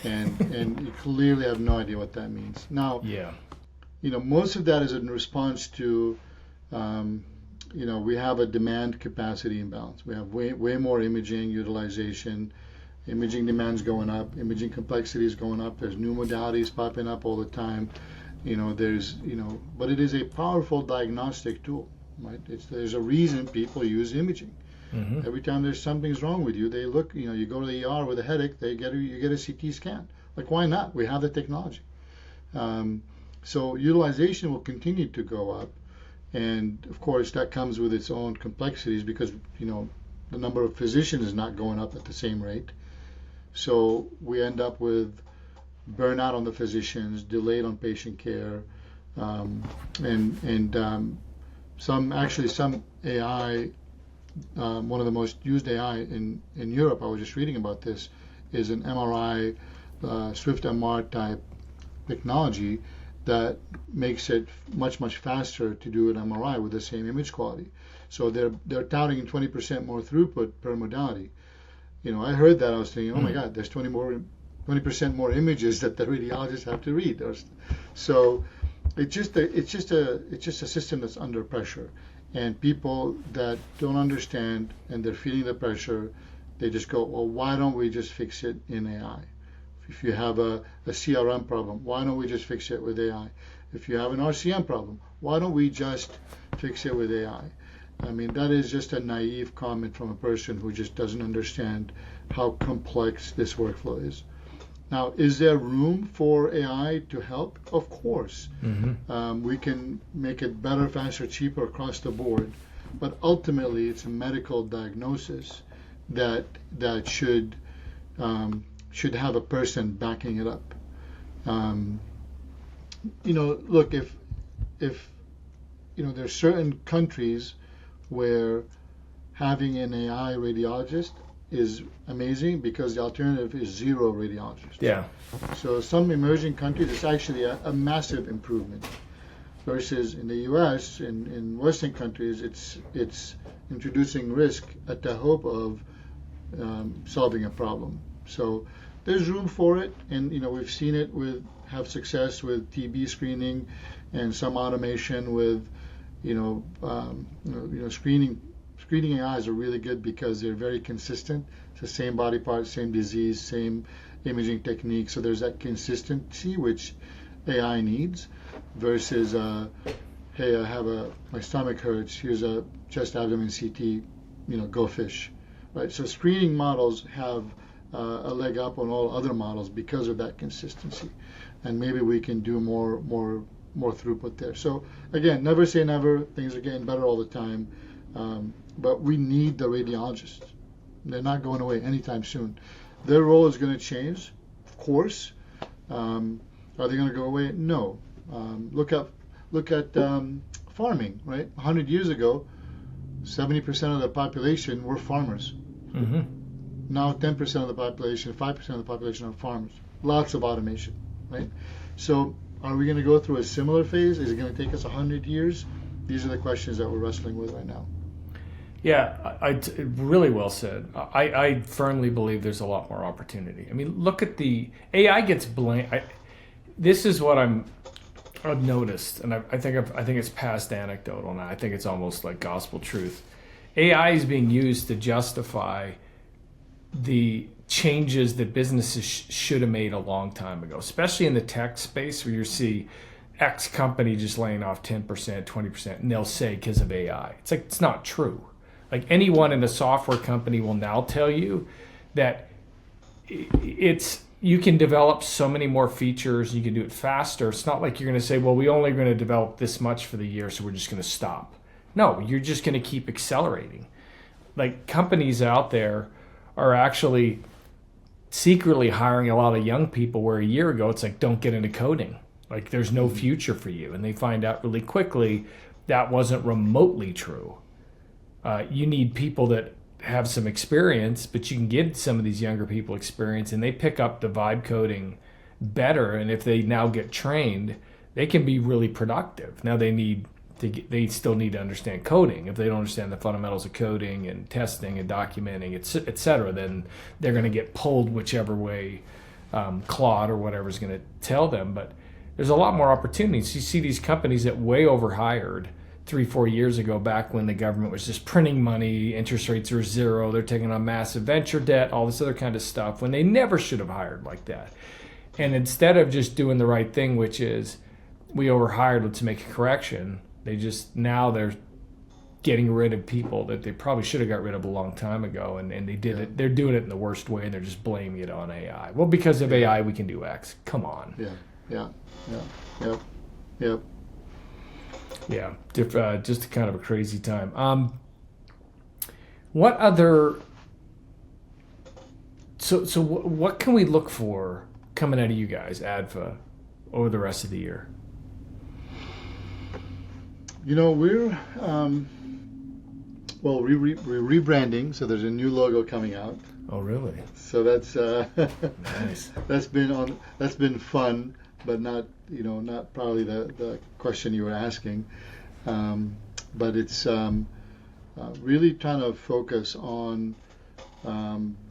and you clearly have no idea what that means. Now, most of that is in response to, we have a demand capacity imbalance. We have way more imaging utilization. Imaging demand's going up. Imaging complexity is going up. There's new modalities popping up all the time. But it is a powerful diagnostic tool, right? There's a reason people use imaging. Mm-hmm. Every time there's something's wrong with you, they look. You go to the ER with a headache. You get a CT scan. Like, why not? We have the technology. So utilization will continue to go up, and of course that comes with its own complexities because the number of physicians is not going up at the same rate. So we end up with burnout on the physicians, delayed on patient care, and some AI. One of the most used AI in Europe, I was just reading about this, is an MRI, Swift MR type technology that makes it much faster to do an MRI with the same image quality. So they're touting 20% more throughput per modality. I heard that, I was thinking, oh my God, there's 20% more images that the radiologists have to read. So it's just a system that's under pressure, and people that don't understand and they're feeling the pressure, they just go, well, why don't we just fix it in AI? If you have a CRM problem, why don't we just fix it with AI? If you have an RCM problem, why don't we just fix it with AI? I mean, that is just a naive comment from a person who just doesn't understand how complex this workflow is. Now, is there room for AI to help? Of course. Mm-hmm. We can make it better, faster, cheaper across the board, but ultimately it's a medical diagnosis that should have a person backing it up. Look, if there's certain countries where having an AI radiologist is amazing because the alternative is zero radiologists. Yeah. So some emerging countries, it's actually a massive improvement. Versus in the U.S., in Western countries, it's introducing risk at the hope of solving a problem. So there's room for it, and we've seen it have success with TB screening, and some automation with screening AIs are really good because they're very consistent. It's the same body part, same disease, same imaging technique. So there's that consistency which AI needs. Versus, hey, my stomach hurts. Here's a chest abdomen CT. Go fish, right? So screening models have a leg up on all other models because of that consistency, and maybe we can do more throughput there. So again, never say never. Things are getting better all the time, but we need the radiologists. They're not going away anytime soon. Their role is going to change, of course. Are they going to go away? No. Look at farming, right? 100 years ago, 70% of the population were farmers. Mm-hmm. Now 10% of the population, 5% of the population are farmers. Lots of automation, right? So are we going to go through a similar phase? Is it going to take us 100 years? These are the questions that we're wrestling with right now. Yeah, really well said. I firmly believe there's a lot more opportunity. I mean, look at the AI gets blamed. This is what I've noticed, and I think it's past anecdotal now. I think it's almost like gospel truth. AI is being used to justify the changes that businesses should have made a long time ago, especially in the tech space where you see X company just laying off 10%, 20%, and they'll say because of AI. It's like, it's not true. Like, anyone in a software company will now tell you that you can develop so many more features, you can do it faster. It's not like you're going to say, well, we only going to develop this much for the year, so we're just going to stop. No, you're just going to keep accelerating. Like, companies out there are actually secretly hiring a lot of young people where a year ago it's like, don't get into coding. Like, there's no future for you. And they find out really quickly that wasn't remotely true. You need people that have some experience, but you can give some of these younger people experience, and they pick up the vibe coding better, and if they now get trained, they can be really productive. Now they still need to understand coding. If they don't understand the fundamentals of coding and testing and documenting, et cetera, then they're going to get pulled whichever way Claude or whatever is going to tell them. But there's a lot more opportunities. You see these companies that way overhired 3-4 years ago, back when the government was just printing money, interest rates are zero, they're taking on massive venture debt, all this other kind of stuff, when they never should have hired like that. And instead of just doing the right thing, which is we overhired, let's make a correction, they're getting rid of people that they probably should have got rid of a long time ago, and they did it. They're doing it in the worst way, and they're just blaming it on AI. Well, because of AI, we can do X. Come on. Yeah, just kind of a crazy time. What other? So what can we look for coming out of you guys, Adva, over the rest of the year? We're we're rebranding, so there's a new logo coming out. Oh, really? So that's nice. That's been fun, but not probably the question you were asking. But it's really trying to focus on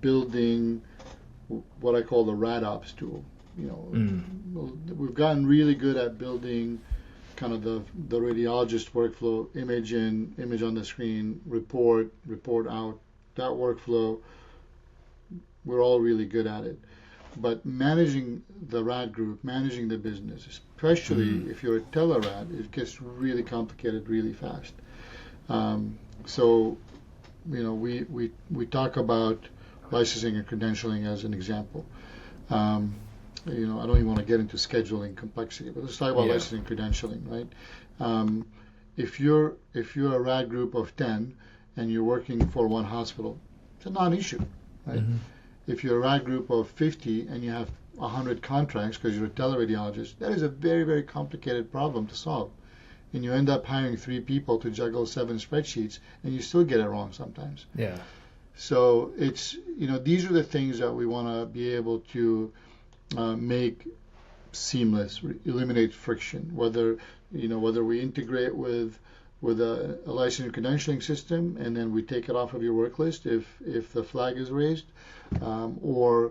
building what I call the RadOps tool. We've gotten really good at building kind of the radiologist workflow, image in, image on the screen, report out, that workflow. We're all really good at it. But managing the rad group, managing the business, especially if you're a telerad, it gets really complicated really fast. So we talk about licensing and credentialing as an example. I don't even want to get into scheduling complexity, but let's talk about licensing and credentialing, right? If you're a rad group of 10 and you're working for one hospital, it's a non-issue, right? Mm-hmm. If you're a rad group of 50 and you have 100 contracts because you're a teleradiologist, that is a very, very complicated problem to solve. And you end up hiring 3 people to juggle 7 spreadsheets, and you still get it wrong sometimes. Yeah. So it's, these are the things that we want to be able to make seamless, eliminate friction, whether we integrate with a licensing credentialing system and then we take it off of your work list if the flag is raised, or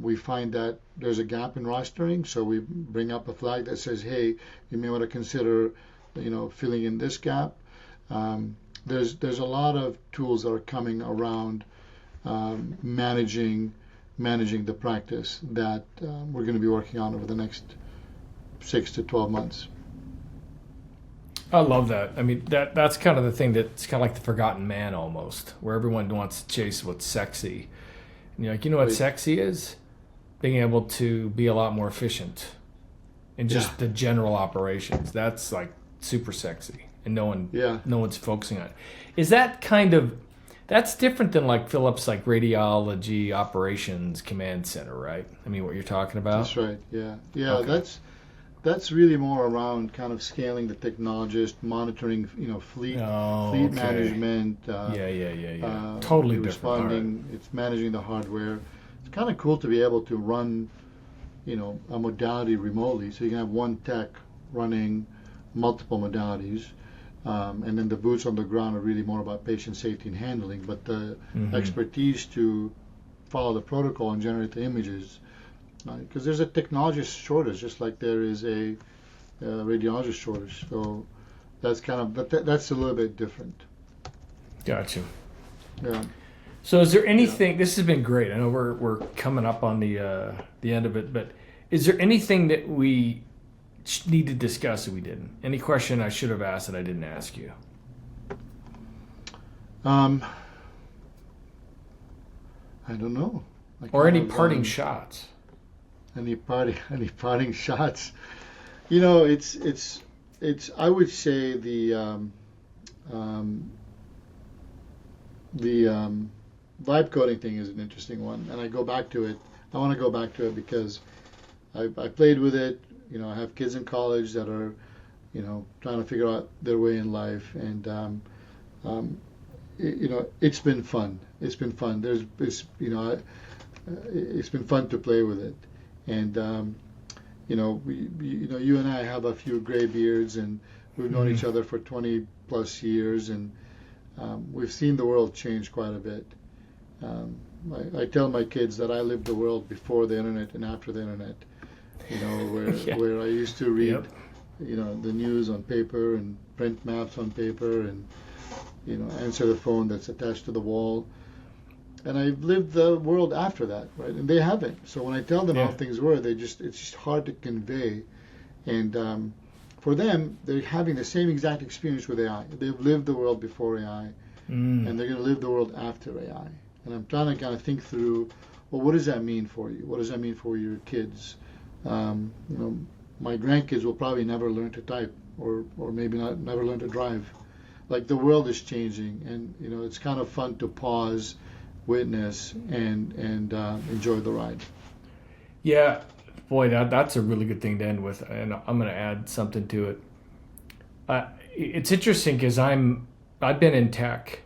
we find that there's a gap in rostering, so we bring up a flag that says, hey, you may want to consider filling in this gap. There's a lot of tools that are coming around managing the practice that we're going to be working on over the next 6 to 12 months. I love that. I mean, that's kind of the thing that's kind of like the forgotten man almost, where everyone wants to chase what's sexy. And you're like, what sexy is? Being able to be a lot more efficient in just the general operations. That's like super sexy, and no one's focusing on it. Is that that's different than like Philips, like radiology operations command center, right? I mean, what you're talking about? That's right. Yeah. Okay. That's really more around kind of scaling the technologist, monitoring, fleet management. Totally responding. Different. It's managing the hardware. It's kind of cool to be able to run, a modality remotely. So you can have one tech running multiple modalities. And then the boots on the ground are really more about patient safety and handling, but the expertise to follow the protocol and generate the images, because there's a technologist shortage, just like there is a radiologist shortage. So that's that's a little bit different. Gotcha. Yeah. So is there anything? This has been great. I know we're coming up on the end of it, but is there anything that we need to discuss that we didn't? Any question I should have asked that I didn't ask you? I don't know. Or any parting shots? Any parting shots? It's. I would say the vibe coding thing is an interesting one, and I go back to it. I want to go back to it because I played with it. I have kids in college that are, trying to figure out their way in life, and it's been fun. It's been fun. It's been fun to play with it, And you and I have a few gray beards, and we've known each other for 20 plus years, and we've seen the world change quite a bit. I tell my kids that I lived the world before the internet and after the internet. Where I used to read, the news on paper and print maps on paper and, answer the phone that's attached to the wall. And I've lived the world after that, right? And they haven't. So when I tell them how things were, it's just hard to convey. And for them, they're having the same exact experience with AI. They've lived the world before AI, and they're going to live the world after AI. And I'm trying to kind of think through, well, what does that mean for you? What does that mean for your kids? My grandkids will probably never learn to type, or maybe never learn to drive. Like, the world is changing, and it's kind of fun to pause, witness, and enjoy the ride. Yeah, boy, that's a really good thing to end with, and I'm going to add something to it. It's interesting because I've been in tech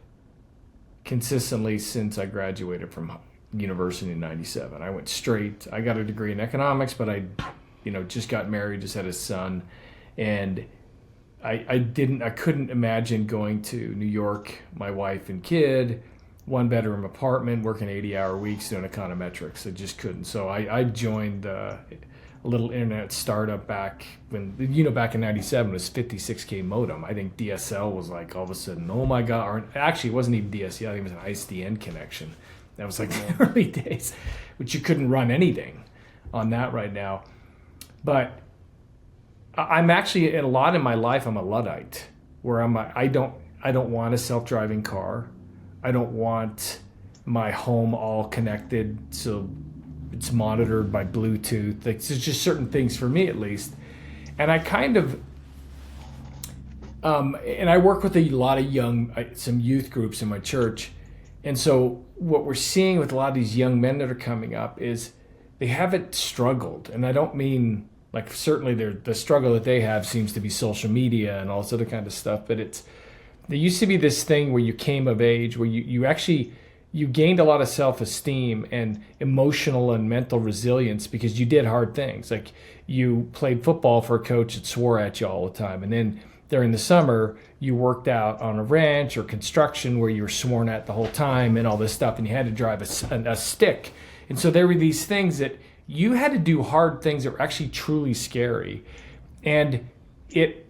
consistently since I graduated from university in '97. I went straight. I got a degree in economics, but I just got married, just had a son, and I couldn't imagine going to New York, my wife and kid, 1-bedroom apartment, working 80-hour weeks doing econometrics. I just couldn't. So I joined a little internet startup back when, back in '97 it was 56K modem. I think DSL was like all of a sudden, oh my God, or actually it wasn't even DSL, I think it was an ISDN connection. That was like the early days, which you couldn't run anything on that right now. But I'm actually, in a lot in my life, I'm a Luddite, where I don't want a self-driving car. I don't want my home all connected so it's monitored by Bluetooth. Like, there's just certain things for me, at least. And I kind of, and I work with a lot of some youth groups in my church. And so what we're seeing with a lot of these young men that are coming up is they haven't struggled. And I don't mean, like, certainly the struggle that they have seems to be social media and all this other kind of stuff. But there used to be this thing where you came of age, where you gained a lot of self-esteem and emotional and mental resilience because you did hard things. Like, you played football for a coach that swore at you all the time. And then during the summer, you worked out on a ranch or construction where you were sworn at the whole time and all this stuff, and you had to drive a stick. And so there were these things that you had to do, hard things that were actually truly scary. And it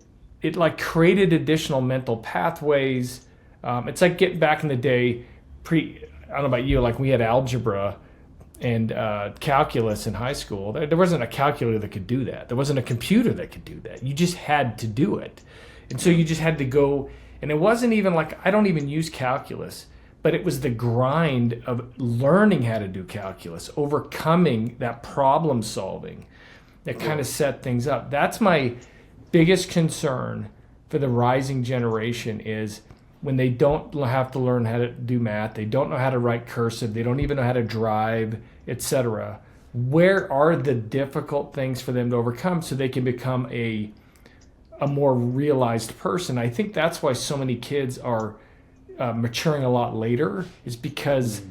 like created additional mental pathways. It's like getting back in the day, I don't know about you, like we had algebra and calculus in high school. There wasn't a calculator that could do that. There wasn't a computer that could do that. You just had to do it. And so you just had to go, and it wasn't even like, I don't even use calculus, but it was the grind of learning how to do calculus, overcoming that problem solving that kind of set things up. That's my biggest concern for the rising generation, is when they don't have to learn how to do math, they don't know how to write cursive, they don't even know how to drive, etc. Where are the difficult things for them to overcome so they can become a more realized person? I think that's why so many kids are maturing a lot later, is because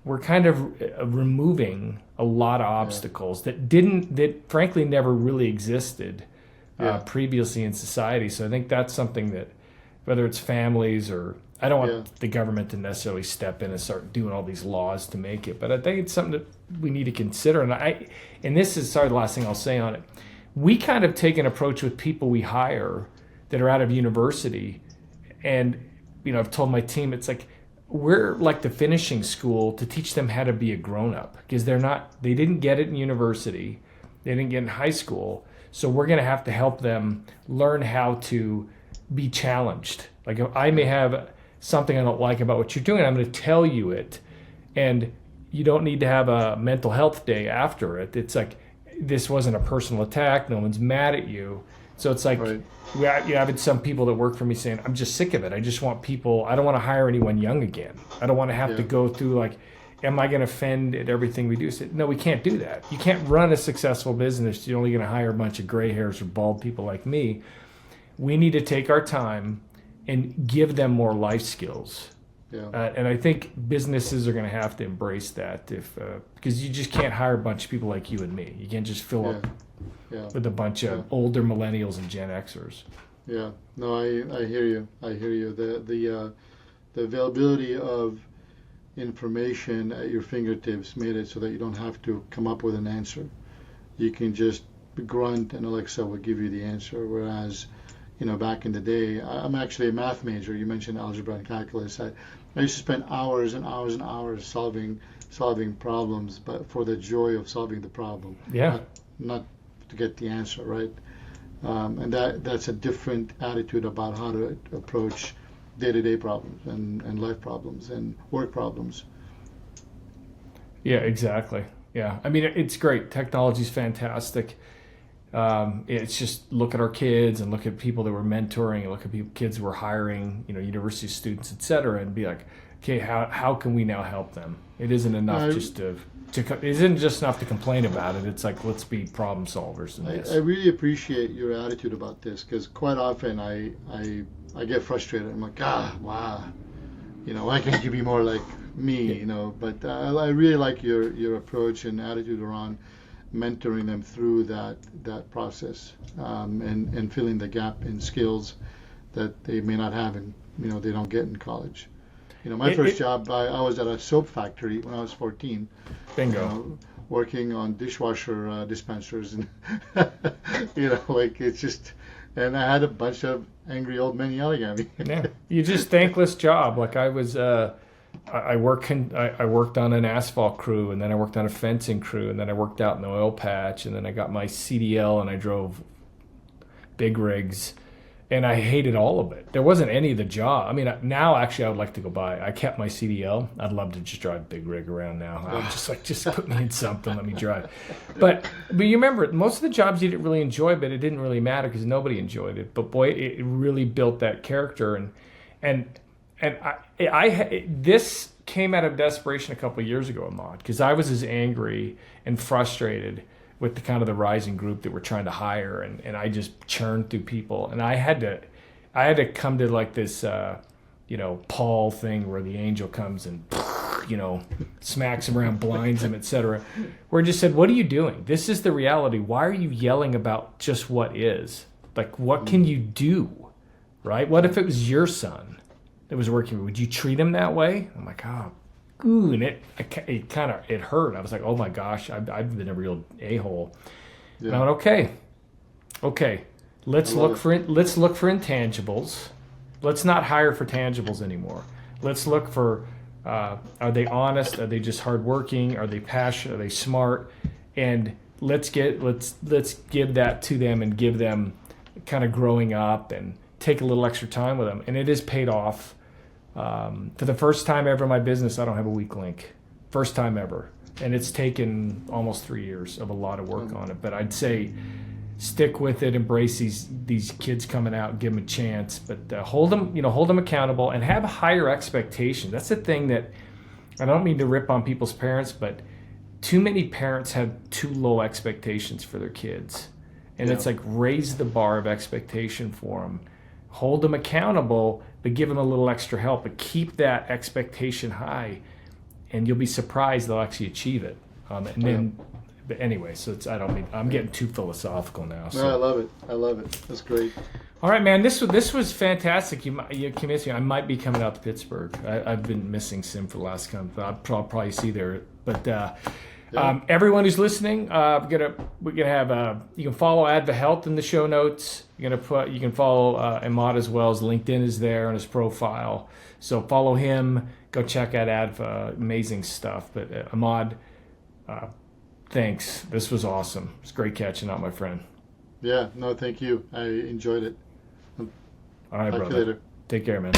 we're kind of removing a lot of obstacles that frankly never really existed previously in society. So I think that's something that, whether it's families or, I don't want the government to necessarily step in and start doing all these laws to make it, but I think it's something that we need to consider. And this is, sorry, the last thing I'll say on it. We kind of take an approach with people we hire that are out of university, and I've told my team, it's like we're like the finishing school to teach them how to be a grown-up, because they didn't get it in university, they didn't get it in high school, so we're going to have to help them learn how to be challenged. Like, if I may have something I don't like about what you're doing, I'm going to tell you it, and you don't need to have a mental health day after it. It's like, this wasn't a personal attack, no one's mad at you. So it's like, you have some people that work for me saying, I'm just sick of it. I just want people, I don't want to hire anyone young again. I don't want to have to go through, like, am I going to offend at everything we do? So, no, we can't do that. You can't run a successful business. You're only going to hire a bunch of gray hairs or bald people like me. We need to take our time and give them more life skills. And I think businesses are going to have to embrace that because you just can't hire a bunch of people like you and me. You can't just fill up with a bunch of older millennials and Gen Xers. Yeah, no, I hear you. I hear you. The availability of information at your fingertips made it so that you don't have to come up with an answer. You can just grunt and Alexa will give you the answer. Whereas, back in the day, I'm actually a math major. You mentioned algebra and calculus. I used to spend hours and hours and hours solving problems, but for the joy of solving the problem. Yeah. Not to get the answer, right? And that's a different attitude about how to approach day-to-day problems and life problems and work problems. Yeah, exactly. Yeah, I mean, it's great. Technology's fantastic. It's just look at our kids and look at people that we're mentoring and look at kids we're hiring, university students, et cetera, and be like, okay, how can we now help them? It isn't enough it isn't just enough to complain about it. It's like, let's be problem solvers in this. I really appreciate your attitude about this because quite often I get frustrated. I'm like, wow, why can't you be more like me? But I really like your approach and attitude around mentoring them through that process and filling the gap in skills that they may not have and they don't get in college. My first job, I was at a soap factory when I was 14. Bingo. Working on dishwasher dispensers and it's just, and I had a bunch of angry old men yelling at me. Yeah, you just thankless job. Like I was. I worked on an asphalt crew, and then I worked on a fencing crew, and then I worked out in the oil patch, and then I got my CDL, and I drove big rigs, and I hated all of it. There wasn't any of the job. I mean, now actually I would like to go buy. I kept my CDL. I'd love to just drive big rig around now. I'm just put me in something, let me drive. But you remember, most of the jobs you didn't really enjoy, but it didn't really matter because nobody enjoyed it. But boy, it really built that character, and this came out of desperation a couple of years ago, Imad, because I was as angry and frustrated with the rising group that we're trying to hire, and I just churned through people, and I had to come to like this Paul thing where the angel comes and smacks him around, blinds him, etc. Where I just said, what are you doing? This is the reality. Why are you yelling about just what is? Like, what can you do, right? What if it was your son that was working? Would you treat him that way? I'm like, and it hurt. I was like, oh my gosh, I've been a real a-hole. Yeah. And I went, okay, let's look for intangibles. Let's not hire for tangibles anymore. Let's look for are they honest? Are they just hardworking? Are they passionate? Are they smart? And let's give that to them and give them kind of growing up and take a little extra time with them. And it has paid off. For the first time ever in my business, I don't have a weak link. First time ever. And it's taken almost 3 years of a lot of work on it. But I'd say stick with it, embrace these kids coming out, give them a chance. But hold them accountable and have higher expectations. That's the thing that, I don't mean to rip on people's parents, but too many parents have too low expectations for their kids. And it's like, raise the bar of expectation for them. Hold them accountable, but give them a little extra help. But keep that expectation high, and you'll be surprised they'll actually achieve it. But anyway, so I'm getting too philosophical now. So. No, I love it. That's great. All right, man. This was fantastic. You convinced me. I might be coming out to Pittsburgh. I've been missing SIIM for the last month. I'll probably see there. But everyone who's listening, we're gonna have you can follow AdvaHealth in the show notes. You can follow Imad as well. As LinkedIn is there on his profile, so follow him. Go check out Adva, amazing stuff. But Imad, thanks. This was awesome. It's great catching up, my friend. Yeah, no, thank you. I enjoyed it. All right, Talk brother. to you later. Take care, man.